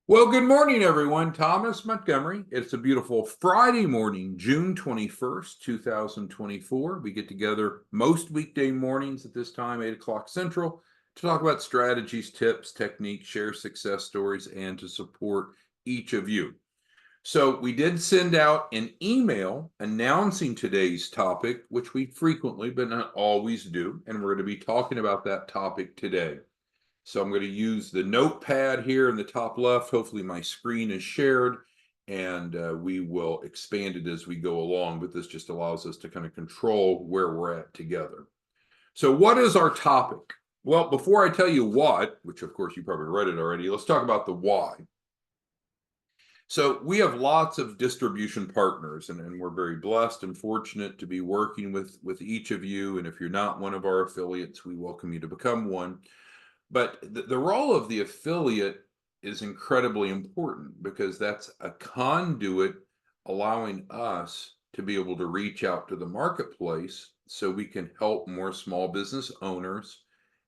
Well, good morning, everyone. Thomas Montgomery. It's a beautiful Friday morning, June 21st, 2024. We get together most weekday mornings at this time, 8 o'clock Central, to talk about strategies, tips, techniques, share success stories, and to support each of you. So, we did send out an email announcing today's topic, which we frequently, but not always do. And we're going to be talking about that topic today. So I'm going to use the notepad here in the top left. Hopefully my screen is shared and we will expand it as we go along, but this just allows us to kind of control where we're at together. So what is our topic? Well, before I tell you what, which of course you probably read it already, let's talk about the why. So we have lots of distribution partners, and we're very blessed and fortunate to be working with each of you. And if you're not one of our affiliates, we welcome you to become one. But the role of the affiliate is incredibly important because that's a conduit allowing us to be able to reach out to the marketplace so we can help more small business owners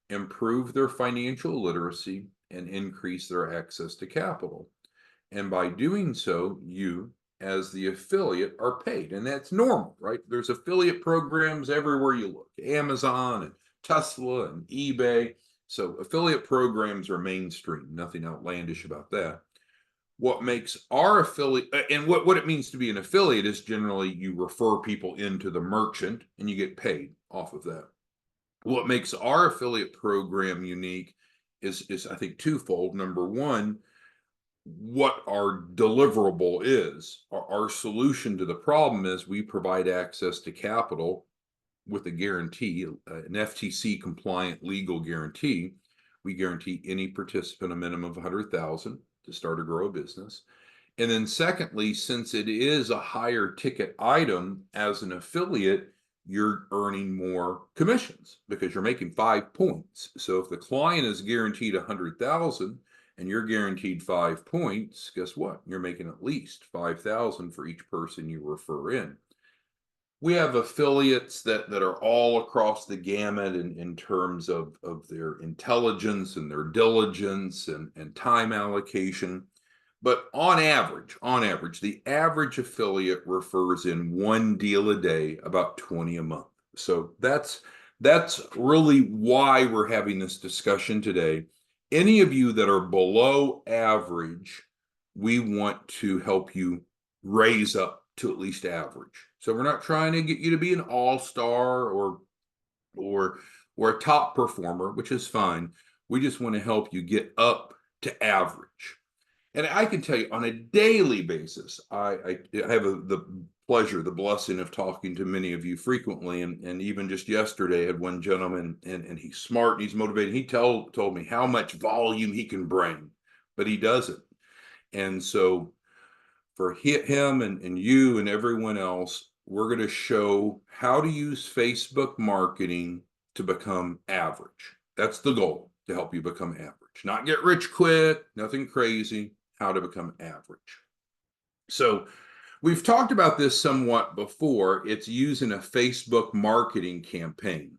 improve their financial literacy and increase their access to capital. And by doing so, you as the affiliate are paid. And that's normal, right? There's affiliate programs everywhere you look, Amazon and Tesla and eBay. So affiliate programs are mainstream, nothing outlandish about that. What makes our affiliate, and what it means to be an affiliate is generally you refer people into the merchant and you get paid off of that. What makes our affiliate program unique is I think twofold. Number one, what our deliverable is. Our solution to the problem is we provide access to capital with a guarantee, an FTC compliant legal guarantee. We guarantee any participant a minimum of 100,000 to start or grow a business. And then secondly, since it is a higher ticket item as an affiliate, you're earning more commissions because you're making 5 points. So if the client is guaranteed 100,000 and you're guaranteed 5 points, guess what? You're making at least 5,000 for each person you refer in. We have affiliates that are all across the gamut in terms of their intelligence and their diligence and time allocation. But on average, the average affiliate refers in one deal a day, about 20 a month. So that's really why we're having this discussion today. Any of you that are below average, we want to help you raise up to at least average. So we're not trying to get you to be an all-star or or a top performer, which is fine. We just want to help you get up to average. And I can tell you on a daily basis, I have the pleasure, the blessing of talking to many of you frequently. And even just yesterday, I had one gentleman, and he's smart and he's motivated. He told me how much volume he can bring, but he doesn't. And so for him and you and everyone else, we're going to show how to use Facebook marketing to become average. That's the goal, to help you become average. Not get rich quick, nothing crazy, how to become average. So we've talked about this somewhat before. It's using a Facebook marketing campaign.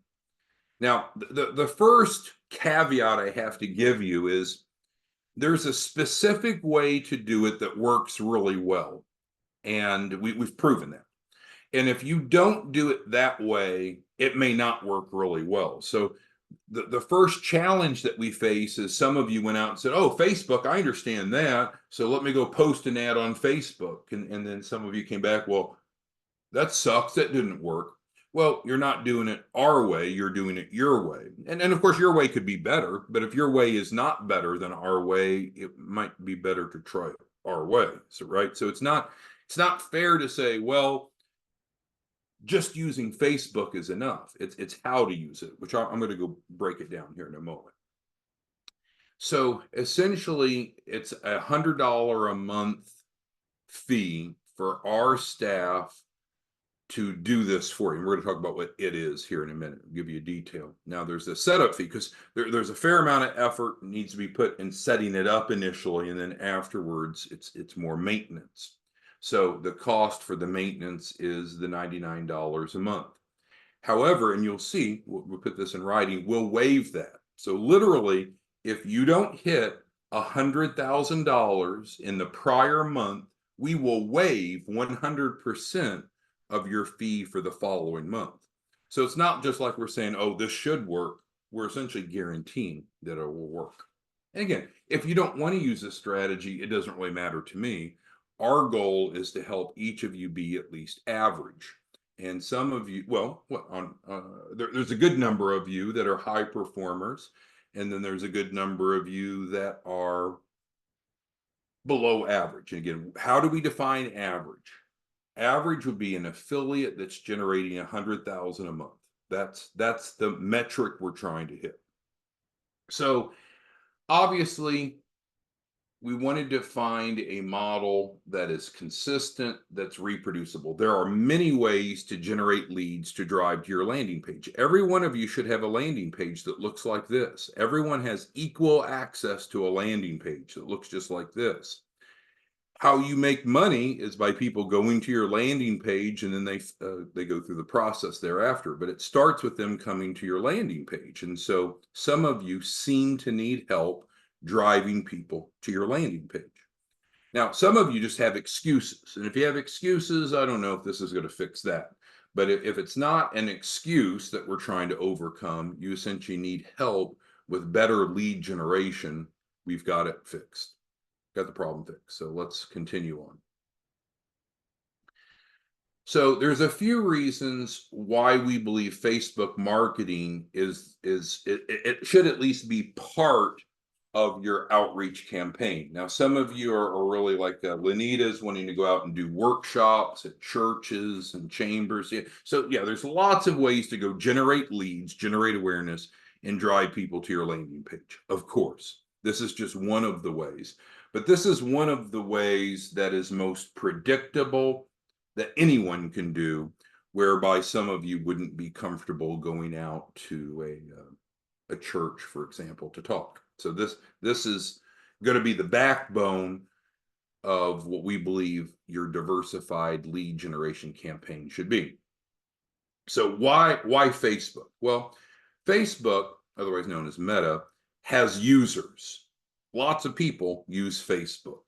Now, the first caveat I have to give you is there's a specific way to do it that works really well. And we've proven that. And if you don't do it that way, it may not work really well. So the first challenge that we face is some of you went out and said, oh, Facebook, I understand that. So let me go post an ad on Facebook. And then some of you came back, well, that sucks. That didn't work. Well, you're not doing it our way. You're doing it your way. And of course, your way could be better. But if your way is not better than our way, it might be better to try our way. So, right. So it's not fair to say, well, just using Facebook is enough. It's how to use it, which I'm going to go break it down here in a moment. So essentially, it's $100 a month fee for our staff to do this for you. We're going to talk about what it is here in a minute. I'll give you a detail. Now, there's a setup fee because there's a fair amount of effort needs to be put in setting it up initially, and then afterwards, it's more maintenance. So the cost for the maintenance is the $99 a month. However, and you'll see, we'll put this in writing, we'll waive that. So literally, if you don't hit $100,000 in the prior month, we will waive 100% of your fee for the following month. So it's not just like we're saying, oh, this should work. We're essentially guaranteeing that it will work. And again, if you don't want to use this strategy, it doesn't really matter to me. Our goal is to help each of you be at least average. And some of you, well, there's a good number of you that are high performers, and then there's a good number of you that are below average. And again, how do we define average? Average would be an affiliate that's generating 100,000 a month. That's the metric we're trying to hit. So obviously, we wanted to find a model that is consistent, that's reproducible. There are many ways to generate leads to drive to your landing page. Every one of you should have a landing page that looks like this. Everyone has equal access to a landing page that looks just like this. How you make money is by people going to your landing page, and then they go through the process thereafter. But it starts with them coming to your landing page. And so some of you seem to need help driving people to your landing page. Now, some of you just have excuses. And if you have excuses, I don't know if this is going to fix that. But if it's not an excuse that we're trying to overcome, you essentially need help with better lead generation. We've got it fixed. Got the problem fixed. So let's continue on. So there's a few reasons why we believe Facebook marketing it should at least be part of your outreach campaign. Now, some of you are really like Lenita's, wanting to go out and do workshops at churches and chambers. Yeah. So yeah, there's lots of ways to go generate leads, generate awareness, and drive people to your landing page. Of course, this is just one of the ways, but this is one of the ways that is most predictable that anyone can do, whereby some of you wouldn't be comfortable going out to a church, for example, to talk. So this is going to be the backbone of what we believe your diversified lead generation campaign should be. So why Facebook? Well, Facebook, otherwise known as Meta, has users. Lots of people use Facebook.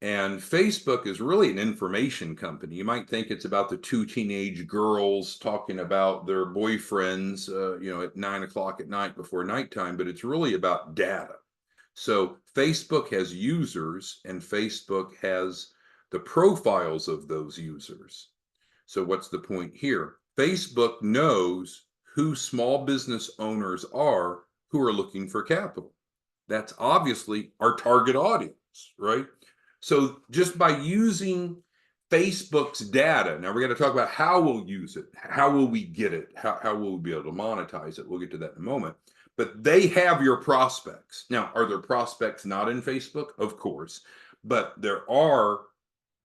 And Facebook is really an information company. You might think it's about the two teenage girls talking about their boyfriends, at 9 o'clock at night before nighttime, but it's really about data. So Facebook has users, and Facebook has the profiles of those users. So what's the point here? Facebook knows who small business owners are who are looking for capital. That's obviously our target audience, right? So just by using Facebook's data, now we're going to talk about how we'll use it. How will we get it? How will we be able to monetize it? We'll get to that in a moment. But they have your prospects. Now, are there prospects not in Facebook? Of course. But there are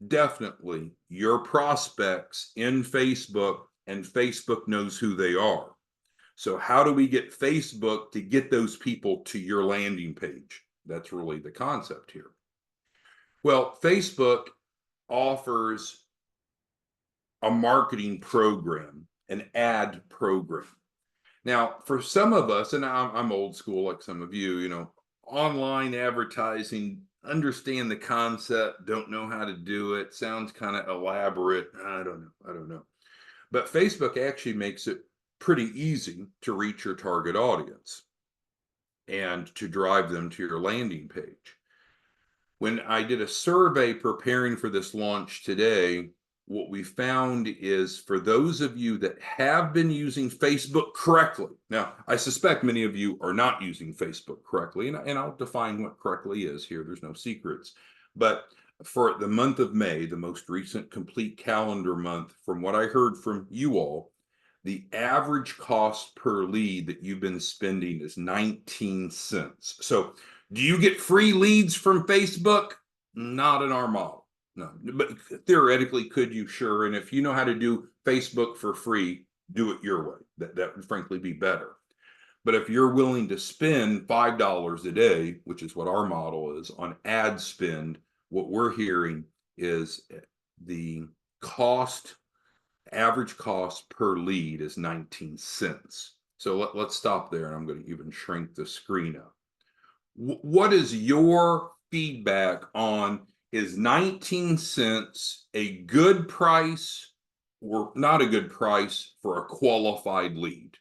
definitely your prospects in Facebook, and Facebook knows who they are. So how do we get Facebook to get those people to your landing page? That's really the concept here. Well, Facebook offers a marketing program, an ad program. Now, for some of us, and I'm old school like some of you, online advertising, understand the concept, don't know how to do it, sounds kind of elaborate. I don't know. But Facebook actually makes it pretty easy to reach your target audience and to drive them to your landing page. When I did a survey preparing for this launch today, what we found is for those of you that have been using Facebook correctly, now I suspect many of you are not using Facebook correctly, and I'll define what correctly is here. There's no secrets. But for the month of May, the most recent complete calendar month, from what I heard from you all, the average cost per lead that you've been spending is 19 cents. So do you get free leads from Facebook? Not in our model. No, but theoretically, could you? Sure. And if you know how to do Facebook for free, do it your way. That would frankly be better. But if you're willing to spend $5 a day, which is what our model is, on ad spend, what we're hearing is the average cost per lead is 19 cents. So let's stop there, and I'm going to even shrink the screen up. What is your feedback on, is 19 cents a good price or not a good price for a qualified lead?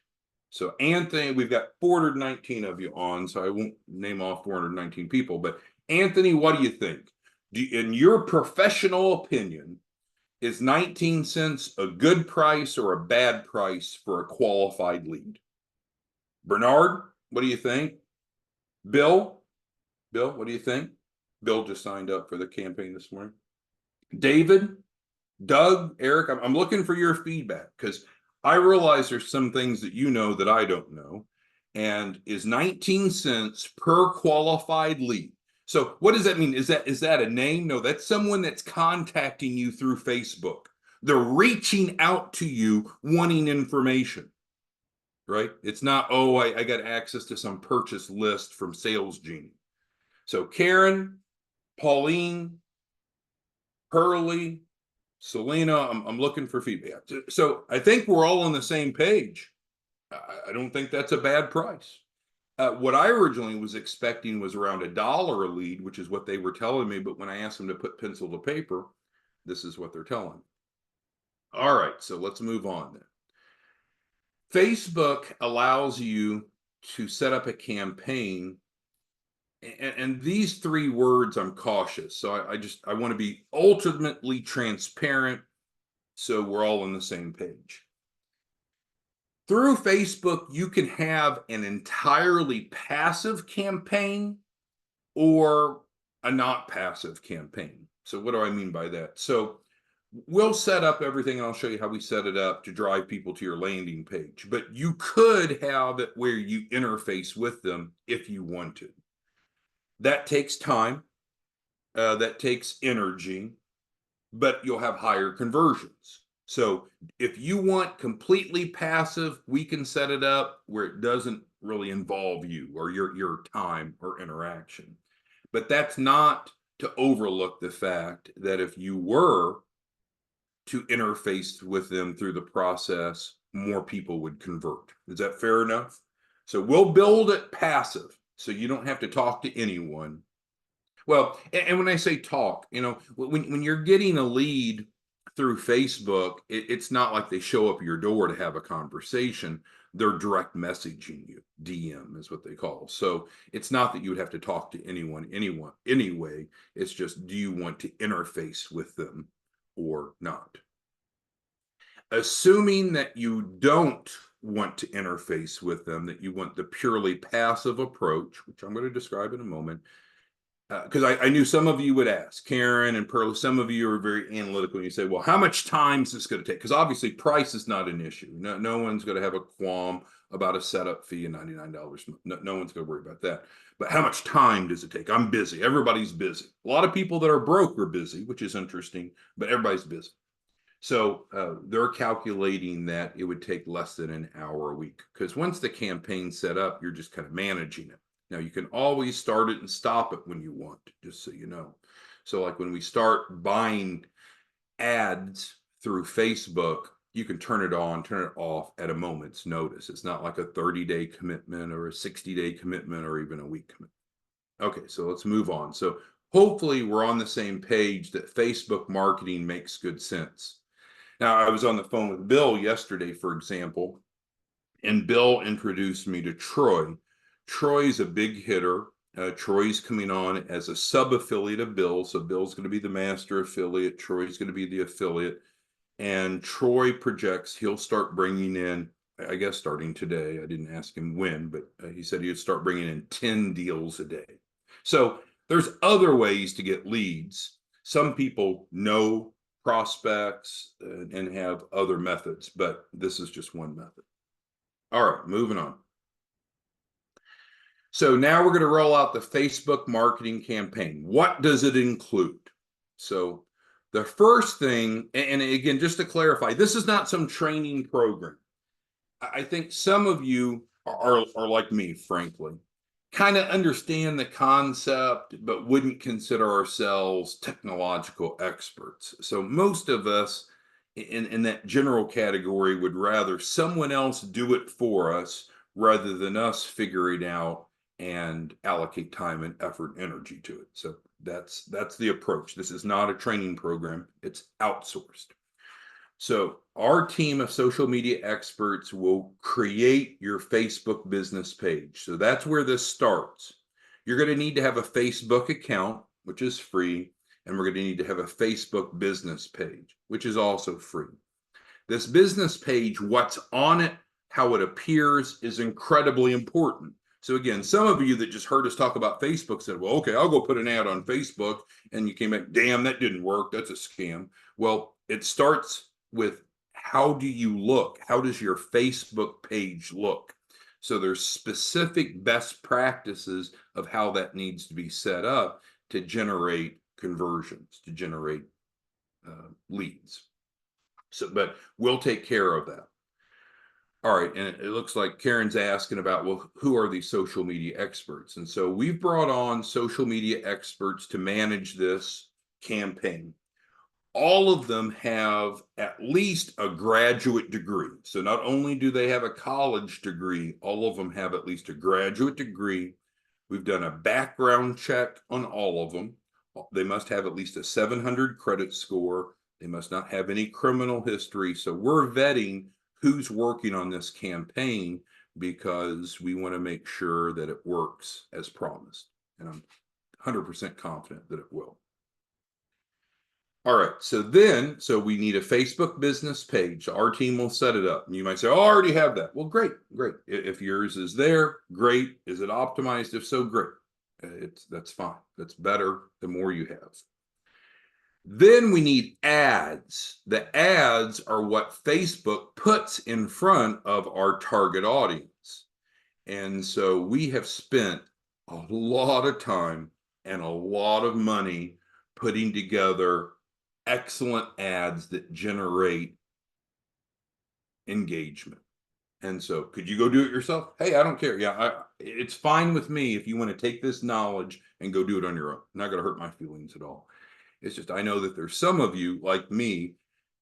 So Anthony, we've got 419 of you on, so I won't name off 419 people, but Anthony, what do you think? In your professional opinion, is 19 cents a good price or a bad price for a qualified lead? Bernard, what do you think? Bill, what do you think? Bill just signed up for the campaign this morning. David, Doug, Eric, I'm looking for your feedback because I realize there's some things that you know that I don't know. And is 19 cents per qualified lead? So what does that mean? Is that a name? No, that's someone that's contacting you through Facebook. They're reaching out to you wanting information, right? It's not, oh, I got access to some purchase list from Sales Genie. So Karen, Pauline, Hurley, Selena, I'm looking for feedback. So I think we're all on the same page. I don't think that's a bad price. What I originally was expecting was around $1 a lead, which is what they were telling me. But when I asked them to put pencil to paper, this is what they're telling me. All right, so let's move on then. Facebook allows you to set up a campaign, and these three words I'm cautious. So I want to be ultimately transparent so we're all on the same page. Through Facebook, you can have an entirely passive campaign or a not passive campaign. So what do I mean by that? So we'll set up everything, and I'll show you how we set it up to drive people to your landing page. But you could have it where you interface with them if you wanted. That takes time, that takes energy, but you'll have higher conversions. So if you want completely passive, we can set it up where it doesn't really involve you or your time or interaction. But that's not to overlook the fact that if you were to interface with them through the process, more people would convert. Is that fair enough? So we'll build it passive so you don't have to talk to anyone. Well, and when I say talk, when you're getting a lead through Facebook, it's not like they show up at your door to have a conversation. They're direct messaging you. DM is what they call. So it's not that you would have to talk to anyone anyway. It's just, do you want to interface with them or not? Assuming that you don't want to interface with them, that you want the purely passive approach, which I'm going to describe in a moment, because I knew some of you would ask, Karen and Pearl, some of you are very analytical and you say, well, how much time is this going to take? Because obviously price is not an issue. No one's going to have a qualm about a setup fee of $99. No one's going to worry about that. But how much time does it take? I'm busy. Everybody's busy. A lot of people that are broke are busy, which is interesting, but everybody's busy. So they're calculating that it would take less than an hour a week, because once the campaign's set up, you're just kind of managing it. Now, you can always start it and stop it when you want, just so you know. So like when we start buying ads through Facebook, you can turn it on, turn it off at a moment's notice. It's not like a 30-day commitment or a 60-day commitment or even a week commitment. Okay, so let's move on. So hopefully we're on the same page that Facebook marketing makes good sense. Now, I was on the phone with Bill yesterday, for example, and Bill introduced me to Troy. Troy's a big hitter. Troy's coming on as a sub-affiliate of Bill. So Bill's going to be the master affiliate. Troy's going to be the affiliate. And Troy projects he'll start bringing in, I guess starting today, I didn't ask him when, but he said he'd start bringing in 10 deals a day. So there's other ways to get leads. Some people know prospects and have other methods, but this is just one method. All right, moving on. So now we're going to roll out the Facebook marketing campaign. What does it include? So the first thing, and again, just to clarify, this is not some training program. I think some of you are like me, frankly, kind of understand the concept, but wouldn't consider ourselves technological experts. So most of us in that general category would rather someone else do it for us rather than us figuring out and allocate time and effort and energy to it. So that's the approach. This is not a training program, it's outsourced. So our team of social media experts will create your Facebook business page. So that's where this starts. You're going to need to have a Facebook account, which is free, and we're going to need to have a Facebook business page, which is also free. This business page, what's on it, how it appears, is incredibly important. So again, some of you that just heard us talk about Facebook said, well, okay, I'll go put an ad on Facebook. And you came back, damn, that didn't work. That's a scam. Well, it starts with, how do you look? How does your Facebook page look? So there's specific best practices of how that needs to be set up to generate conversions, to generate leads. So, but we'll take care of that. All right, and it looks like Karen's asking about, well, who are these social media experts? And so we've brought on social media experts to manage this campaign. All of them have at least a graduate degree. So not only do they have a college degree, all of them have at least a graduate degree. We've done a background check on all of them. They must have at least a 700 credit score. They must not have any criminal history. So we're vetting who's working on this campaign because we want to make sure that it works as promised. And I'm 100% confident that it will. All right, so we need a Facebook business page. Our team will set it up. And you might say, oh, I already have that. Well, great. If yours is there, great. Is it optimized? If so, great. That's fine. That's better the more you have. Then we need ads. The ads are what Facebook puts in front of our target audience. And so we have spent a lot of time and a lot of money putting together excellent ads that generate engagement. And so could you go do it yourself? Hey, I don't care. Yeah, it's fine with me if you want to take this knowledge and go do it on your own. Not going to hurt my feelings at all. It's just, I know that there's some of you like me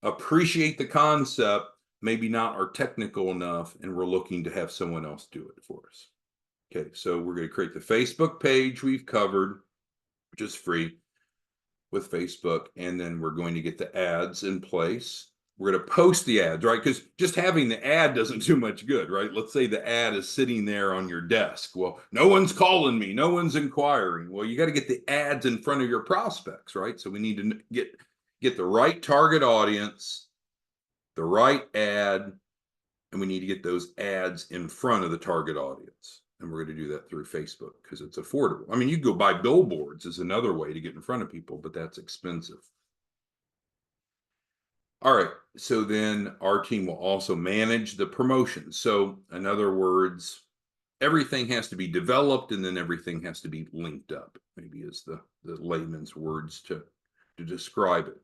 appreciate the concept, maybe not are technical enough, and we're looking to have someone else do it for us. Okay, so we're going to create the Facebook page we've covered, which is free with Facebook, and then we're going to get the ads in place. We're going to post the ads, right? Because just having the ad doesn't do much good, right? Let's say the ad is sitting there on your desk. Well, no one's calling me, no one's inquiring. Well, you got to get the ads in front of your prospects, right? So we need to get the right target audience, the right ad, and we need to get those ads in front of the target audience. And we're going to do that through Facebook because it's affordable. I mean, you go buy billboards is another way to get in front of people, but that's expensive. All right, so then our team will also manage the promotion. So in other words, everything has to be developed and then everything has to be linked up, maybe is the layman's words to describe it.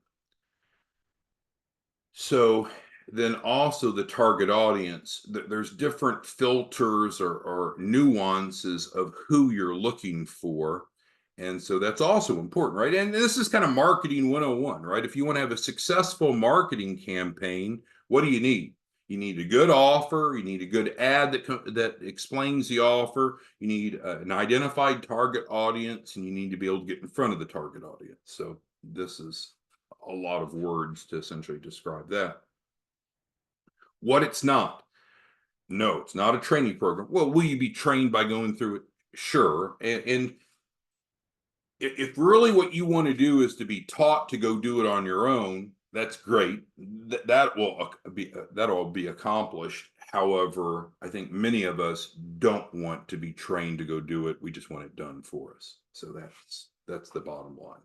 So then also the target audience, there's different filters or nuances of who you're looking for. And so that's also important, right? And this is kind of marketing 101, right? If you want to have a successful marketing campaign, what do you need? You need a good offer. You need a good ad that explains the offer. You need an identified target audience, and you need to be able to get in front of the target audience. So this is a lot of words to essentially describe that. What it's not. No, it's not a training program. Well, will you be trained by going through it? Sure. And if really what you want to do is to be taught to go do it on your own, that's great. That'll be accomplished. However, I think many of us don't want to be trained to go do it. We just want it done for us. So that's the bottom line.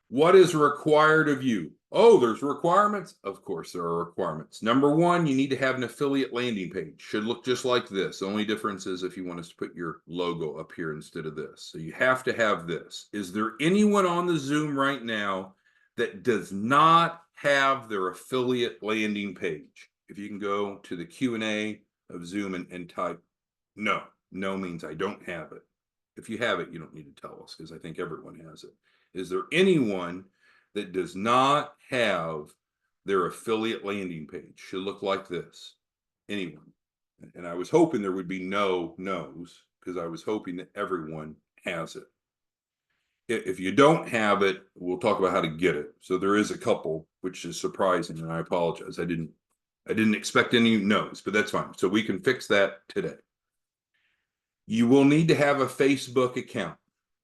What is required of you? Oh, there's requirements? Of course, there are requirements. Number one, you need to have an affiliate landing page. Should look just like this. The only difference is if you want us to put your logo up here instead of this. So you have to have this. Is there anyone on the Zoom right now that does not have their affiliate landing page? If you can go to the Q&A of Zoom and type no. No means I don't have it. If you have it, you don't need to tell us because I think everyone has it. Is there anyone that does not have their affiliate landing page? Should look like this. Anyone? And I was hoping there would be no no's, because I was hoping that everyone has it. If you don't have it, we'll talk about how to get it. So there is a couple, which is surprising, and I apologize. I didn't expect any no's, but that's fine. So we can fix that today. You will need to have a Facebook account.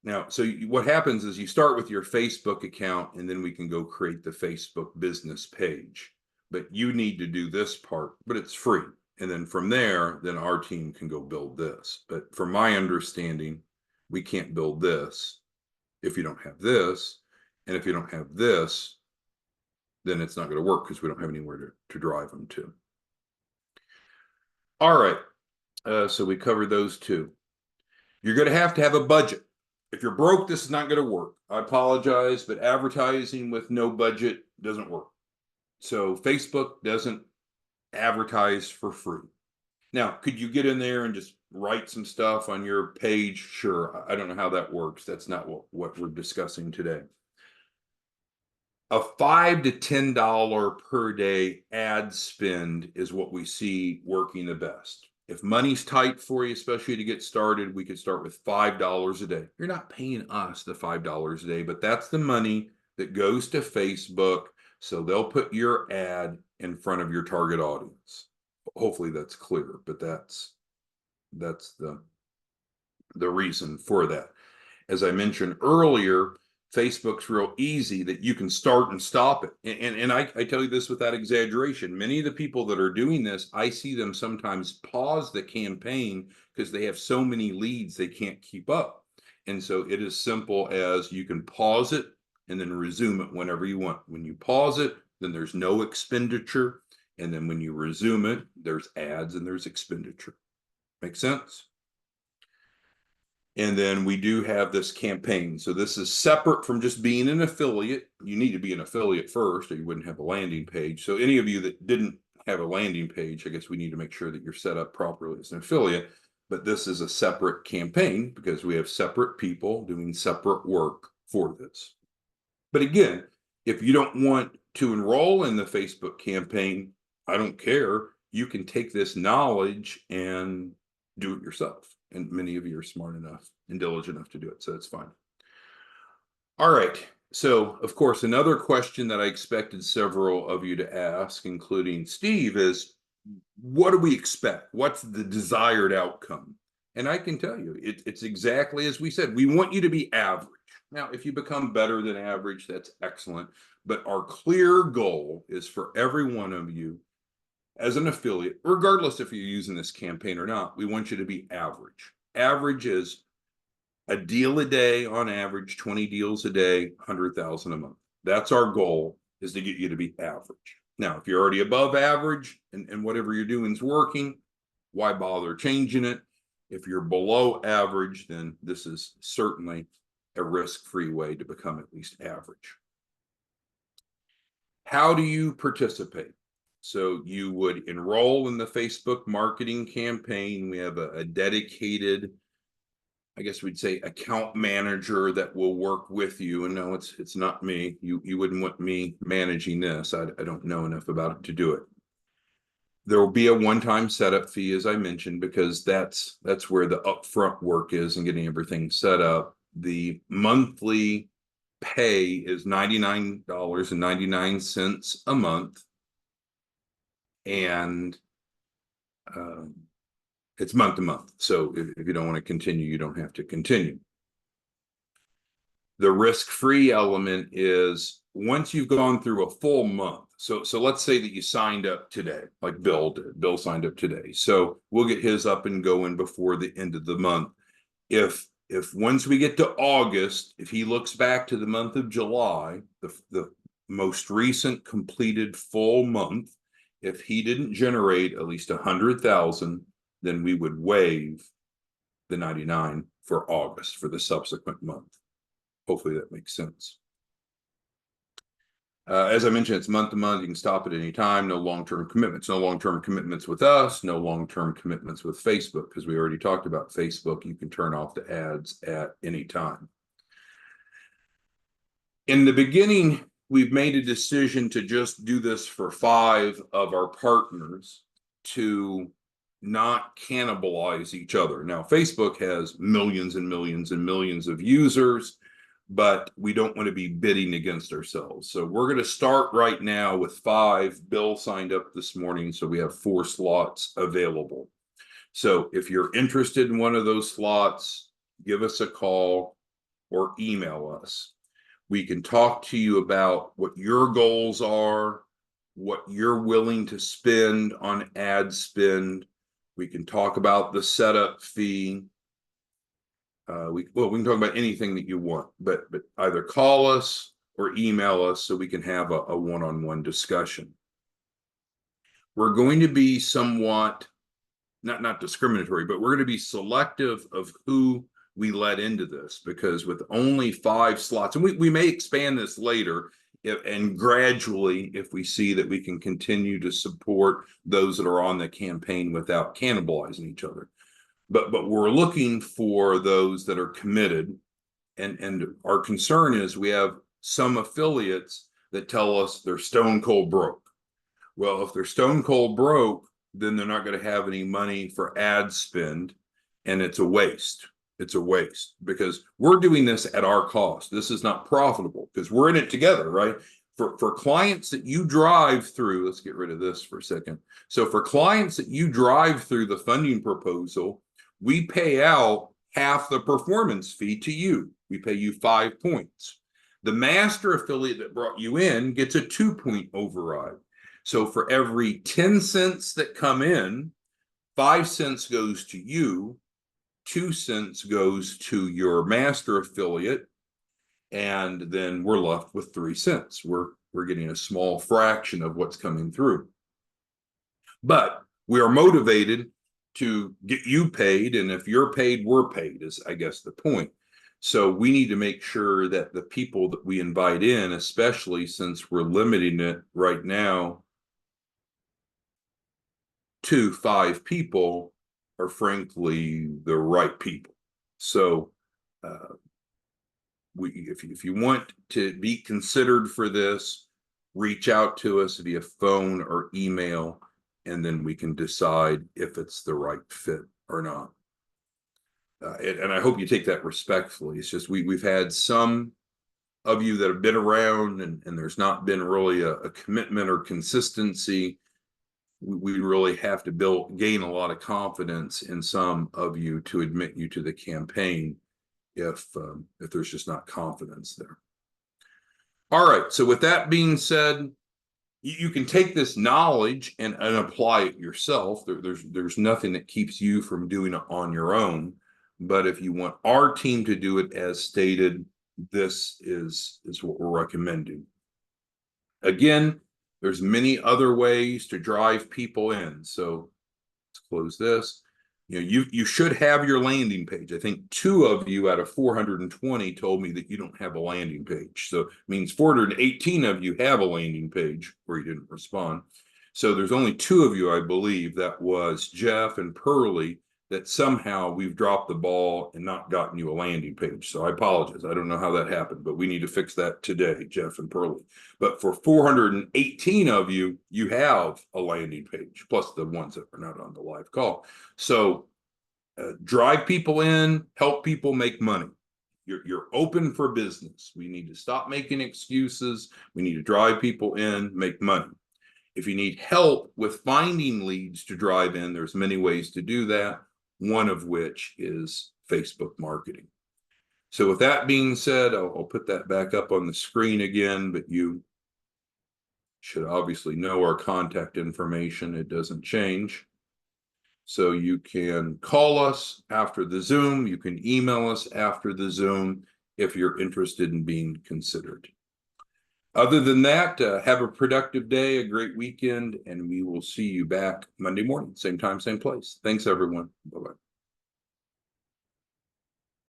Now, so what happens is you start with your Facebook account, and then we can go create the Facebook business page. But you need to do this part, but it's free. And then from there, then our team can go build this. But from my understanding, we can't build this if you don't have this. And if you don't have this, then it's not going to work because we don't have anywhere to drive them to. All right. So we covered those two. You're going to have a budget. If you're broke, this is not going to work. I apologize, but advertising with no budget doesn't work. So Facebook doesn't advertise for free. Now, could you get in there and just write some stuff on your page? Sure. I don't know how that works. That's not what we're discussing today. A $5 to $10 per day ad spend is what we see working the best. If money's tight for you, especially to get started, we could start with $5 a day. You're not paying us the $5 a day, but that's the money that goes to Facebook. So they'll put your ad in front of your target audience. Hopefully that's clear, but that's the reason for that. As I mentioned earlier, Facebook's real easy that you can start and stop it. And I tell you this without exaggeration. Many of the people that are doing this, I see them sometimes pause the campaign because they have so many leads they can't keep up. And so it is simple as you can pause it and then resume it whenever you want. When you pause it, then there's no expenditure. And then when you resume it, there's ads and there's expenditure. Make sense? And then we do have this campaign. So this is separate from just being an affiliate. You need to be an affiliate first, or you wouldn't have a landing page. So any of you that didn't have a landing page, I guess we need to make sure that you're set up properly as an affiliate. But this is a separate campaign because we have separate people doing separate work for this. But again, if you don't want to enroll in the Facebook campaign, I don't care. You can take this knowledge and do it yourself. And many of you are smart enough and diligent enough to do it, so that's fine. All right. So, of course, another question that I expected several of you to ask, including Steve, is what do we expect? What's the desired outcome? And I can tell you, it's exactly as we said. We want you to be average. Now, if you become better than average, that's excellent. But our clear goal is for every one of you as an affiliate, regardless if you're using this campaign or not, we want you to be average. Average is a deal a day on average, 20 deals a day, 100,000 a month. That's our goal, is to get you to be average. Now, if you're already above average and whatever you're doing is working, why bother changing it? If you're below average, then this is certainly a risk-free way to become at least average. How do you participate? So you would enroll in the Facebook marketing campaign. We have a dedicated, I guess we'd say, account manager that will work with you. And no, it's not me. You wouldn't want me managing this. I don't know enough about it to do it. There will be a one-time setup fee, as I mentioned, because that's where the upfront work is and getting everything set up. The monthly pay is $99.99 a month. And it's month to month. So if you don't want to continue, you don't have to continue. The risk-free element is once you've gone through a full month. So let's say that you signed up today, like Bill did. Bill signed up today. So we'll get his up and going before the end of the month. If once we get to August, if he looks back to the month of July, the most recent completed full month, if he didn't generate at least 100,000, then we would waive the 99 for August for the subsequent month. Hopefully that makes sense. As I mentioned, it's month to month. You can stop at any time. No long-term commitments. No long-term commitments with us. No long-term commitments with Facebook, because we already talked about Facebook. You can turn off the ads at any time. In the beginning, we've made a decision to just do this for 5 of our partners to not cannibalize each other. Now, Facebook has millions and millions and millions of users, but we don't want to be bidding against ourselves. So we're going to start right now with 5. Bill signed up this morning, so we have 4 slots available. So if you're interested in one of those slots, give us a call or email us. We can talk to you about what your goals are, what you're willing to spend on ad spend. We can talk about the setup fee. We can talk about anything that you want, but either call us or email us so we can have a one-on-one discussion. We're going to be somewhat not discriminatory, but we're going to be selective of who we let into this, because with only 5 slots, and we may expand this later and gradually, if we see that we can continue to support those that are on the campaign without cannibalizing each other. But we're looking for those that are committed, and our concern is we have some affiliates that tell us they're stone cold broke. Well, if they're stone cold broke, then they're not going to have any money for ad spend, and it's a waste. It's a waste because we're doing this at our cost. This is not profitable because we're in it together, right? For clients that you drive through, let's get rid of this for a second. So for clients that you drive through the funding proposal, we pay out half the performance fee to you. We pay you 5 points. The master affiliate that brought you in gets a 2-point override. So for every 10 cents that come in, 5 cents goes to you, 2 cents goes to your master affiliate, and then we're left with 3 cents. We're getting a small fraction of what's coming through. But we are motivated to get you paid, and if you're paid, we're paid, is I guess the point. So we need to make sure that the people that we invite in, especially since we're limiting it right now to 5 people, are frankly the right people. So if you want to be considered for this, reach out to us via phone or email, and then we can decide if it's the right fit or not. And I hope you take that respectfully. It's just we've had some of you that have been around, and there's not been really a commitment or consistency. We really have to gain a lot of confidence in some of you to admit you to the campaign if there's just not confidence there. All right. So with that being said, you can take this knowledge and apply it yourself. There's nothing that keeps you from doing it on your own. But if you want our team to do it as stated, this is what we're recommending. Again, there's many other ways to drive people in. So let's close this. You should have your landing page. I think 2 of you out of 420 told me that you don't have a landing page. So it means 418 of you have a landing page where you didn't respond. So there's only 2 of you, I believe, that was Jeff and Pearlie, that somehow we've dropped the ball and not gotten you a landing page. So I apologize. I don't know how that happened, but we need to fix that today, Jeff and Pearlie. But for 418 of you, you have a landing page, plus the ones that are not on the live call. So drive people in, help people make money. You're open for business. We need to stop making excuses. We need to drive people in, make money. If you need help with finding leads to drive in, there's many ways to do that, one of which is Facebook marketing. So with that being said, I'll put that back up on the screen again, but you should obviously know our contact information. It doesn't change. So you can call us after the Zoom. You can email us after the Zoom if you're interested in being considered. Other than that, have a productive day, a great weekend, and we will see you back Monday morning, same time, same place. Thanks, everyone. Bye-bye.